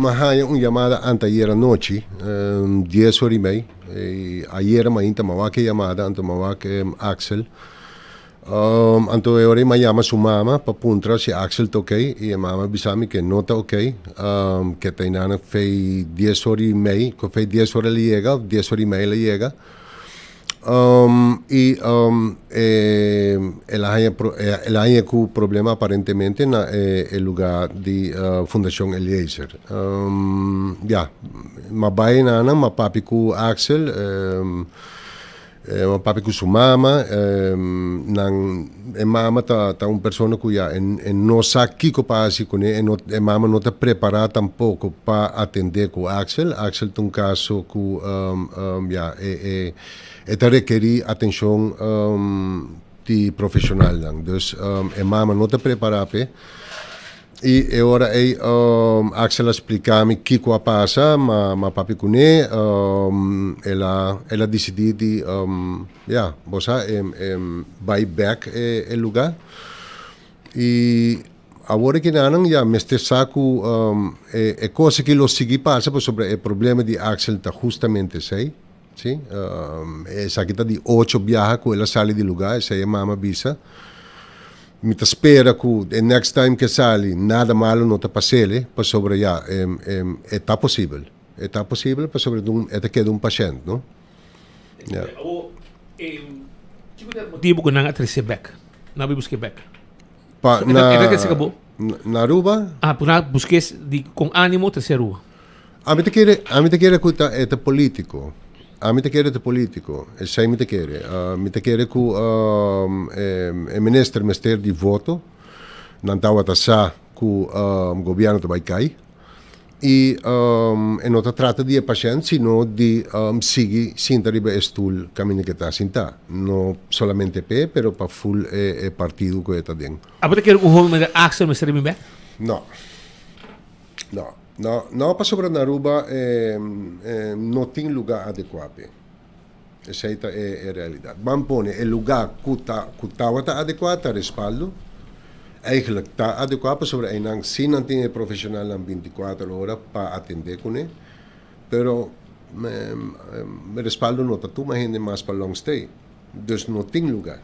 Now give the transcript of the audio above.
mahaya llamada anteayer anoche, 10:30. Ayer mainta mawake llamada, anto mawake Axel. Anto ore me llama su mamá para puntra si Axel está ok y mamá bisami que no está ok, que tenana fei 10:30, que fei 10 horas le llega, 10:30 le llega. El año que problema aparentemente en el lugar de Fundación Eliezer. Ma bai nana, ma papi ku Axel, ma papi ku su mama, mama ta un persona cuya no sa kiko pasi con e mama no está preparada tampoco para atender con Axel. Axel tem un caso que esta requerir atenção de profissional. Dus a mama não está preparada. E agora Axel explica-me o que passa, mas papi com ela decidiu de vai back o lugar. E agora que não, mestre saco é coisa que lo segui passa sobre o problema de Axel está justamente aí. Sí, esa kita di 8 viaja con ella sale di lugar, esa è mamma bisa. Mi ta spera che the next time che sali nada malo non ta passele, per sobre è possibile. È possibile per sobre è che un paziente, no? Yeah. Motivo ko nang atrese back. Nabi busque back. Pa na Aruba? Puna busques di con animo trese Aruba. A mi te quiere que è politico. A mi te quiere politico, e sai mi te quiere. Mi te quiere che il ministro di voto non dava tassa che il governo te vai cai e non ti tratta di paziente, sino di sigi sin arriba stul cammino che sta sinta. Non solamente però per full partito che sta dentro. A te quiere un home Axel me serve bem? No. No, para sobre Aruba não tem lugar adequado. Essa é a realidade. Vamos pôr o lugar que está adequado, respaldo. Eigenlijk está adequado sobre ele. Se não tem profissional em 24 horas para atender com ele, pero respaldo não está tu, mas ainda mais para long stay. Dus não tem lugar.